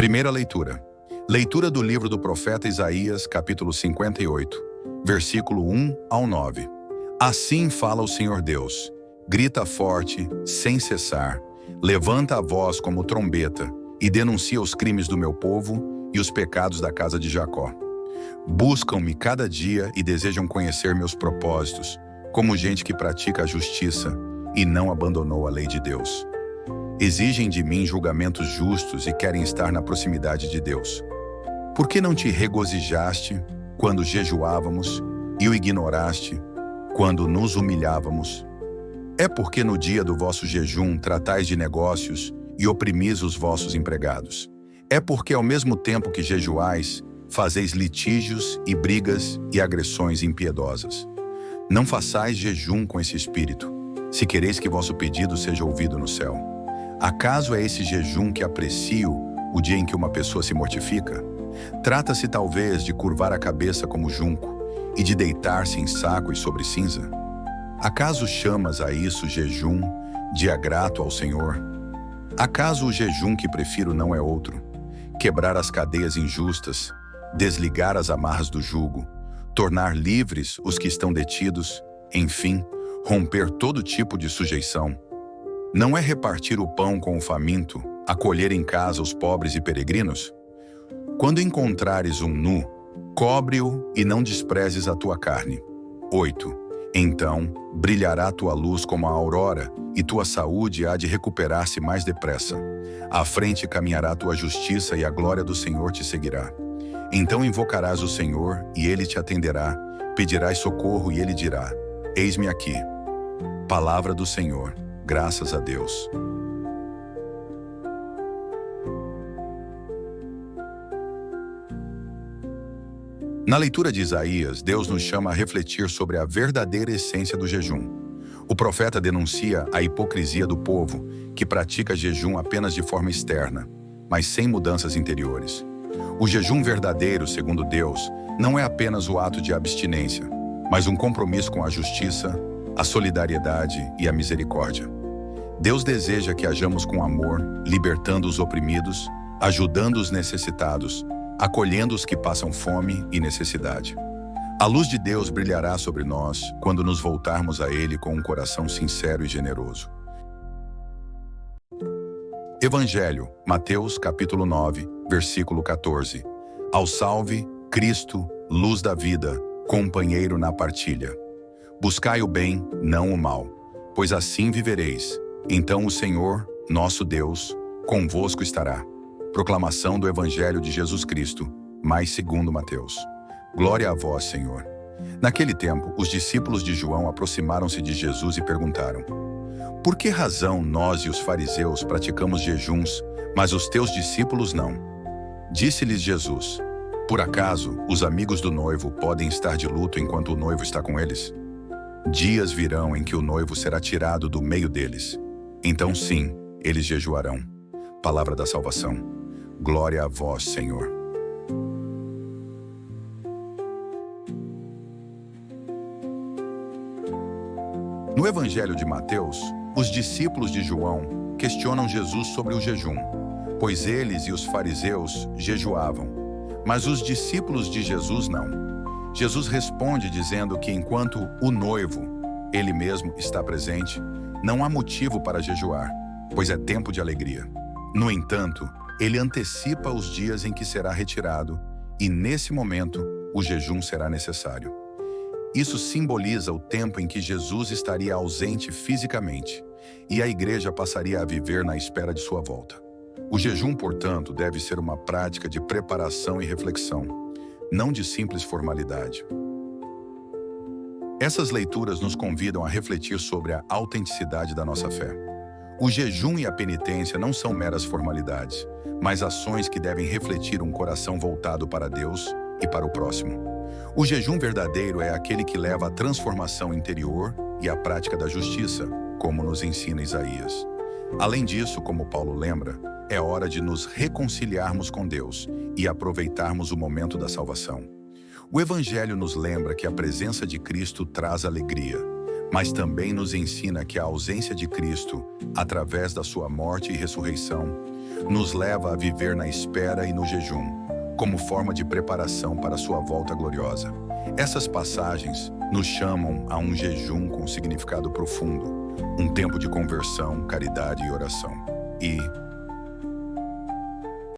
Primeira leitura. Leitura do livro do profeta Isaías, capítulo 58, versículo 1 ao 9. Assim fala o Senhor Deus: grita forte, sem cessar, levanta a voz como trombeta e denuncia os crimes do meu povo e os pecados da casa de Jacó. Buscam-me cada dia e desejam conhecer meus propósitos, como gente que pratica a justiça e não abandonou a lei de Deus. Exigem de mim julgamentos justos e querem estar na proximidade de Deus. Por que não te regozijaste quando jejuávamos e o ignoraste quando nos humilhávamos? É porque no dia do vosso jejum tratais de negócios e oprimis os vossos empregados. É porque ao mesmo tempo que jejuais, fazeis litígios e brigas e agressões impiedosas. Não façais jejum com esse espírito, se quereis que vosso pedido seja ouvido no céu. Acaso é esse jejum que aprecio o dia em que uma pessoa se mortifica? Trata-se talvez de curvar a cabeça como junco e de deitar-se em sacos sobre cinza? Acaso chamas a isso jejum, dia grato ao Senhor? Acaso o jejum que prefiro não é outro? Quebrar as cadeias injustas, desligar as amarras do jugo, tornar livres os que estão detidos, enfim, romper todo tipo de sujeição. Não é repartir o pão com o faminto, acolher em casa os pobres e peregrinos? Quando encontrares um nu, cobre-o e não desprezes a tua carne. 8. Então brilhará tua luz como a aurora, e tua saúde há de recuperar-se mais depressa. À frente caminhará tua justiça e a glória do Senhor te seguirá. Então invocarás o Senhor e Ele te atenderá, pedirás socorro e Ele dirá: eis-me aqui. Palavra do Senhor. Graças a Deus. Na leitura de Isaías, Deus nos chama a refletir sobre a verdadeira essência do jejum. O profeta denuncia a hipocrisia do povo, que pratica jejum apenas de forma externa, mas sem mudanças interiores. O jejum verdadeiro, segundo Deus, não é apenas o ato de abstinência, mas um compromisso com a justiça, a solidariedade e a misericórdia. Deus deseja que hajamos com amor, libertando os oprimidos, ajudando os necessitados, acolhendo os que passam fome e necessidade. A luz de Deus brilhará sobre nós quando nos voltarmos a Ele com um coração sincero e generoso. Evangelho, Mateus capítulo 9, versículo 14. Ao salve, Cristo, luz da vida, companheiro na partilha. Buscai o bem, não o mal, pois assim vivereis. Então o Senhor, nosso Deus, convosco estará. Proclamação do Evangelho de Jesus Cristo, mais segundo Mateus. Glória a vós, Senhor. Naquele tempo, os discípulos de João aproximaram-se de Jesus e perguntaram: por que razão nós e os fariseus praticamos jejuns, mas os teus discípulos não? Disse-lhes Jesus: por acaso os amigos do noivo podem estar de luto enquanto o noivo está com eles? Dias virão em que o noivo será tirado do meio deles. Então sim, eles jejuarão. Palavra da salvação. Glória a vós, Senhor. No Evangelho de Mateus, os discípulos de João questionam Jesus sobre o jejum, pois eles e os fariseus jejuavam, mas os discípulos de Jesus não. Jesus responde dizendo que enquanto o noivo, ele mesmo, está presente, não há motivo para jejuar, pois é tempo de alegria. No entanto, ele antecipa os dias em que será retirado, e nesse momento, o jejum será necessário. Isso simboliza o tempo em que Jesus estaria ausente fisicamente, e a igreja passaria a viver na espera de sua volta. O jejum, portanto, deve ser uma prática de preparação e reflexão, não de simples formalidade. Essas leituras nos convidam a refletir sobre a autenticidade da nossa fé. O jejum e a penitência não são meras formalidades, mas ações que devem refletir um coração voltado para Deus e para o próximo. O jejum verdadeiro é aquele que leva à transformação interior e à prática da justiça, como nos ensina Isaías. Além disso, como Paulo lembra, é hora de nos reconciliarmos com Deus e aproveitarmos o momento da salvação. O Evangelho nos lembra que a presença de Cristo traz alegria, mas também nos ensina que a ausência de Cristo, através da sua morte e ressurreição, nos leva a viver na espera e no jejum, como forma de preparação para a sua volta gloriosa. Essas passagens nos chamam a um jejum com significado profundo, um tempo de conversão, caridade e oração. E,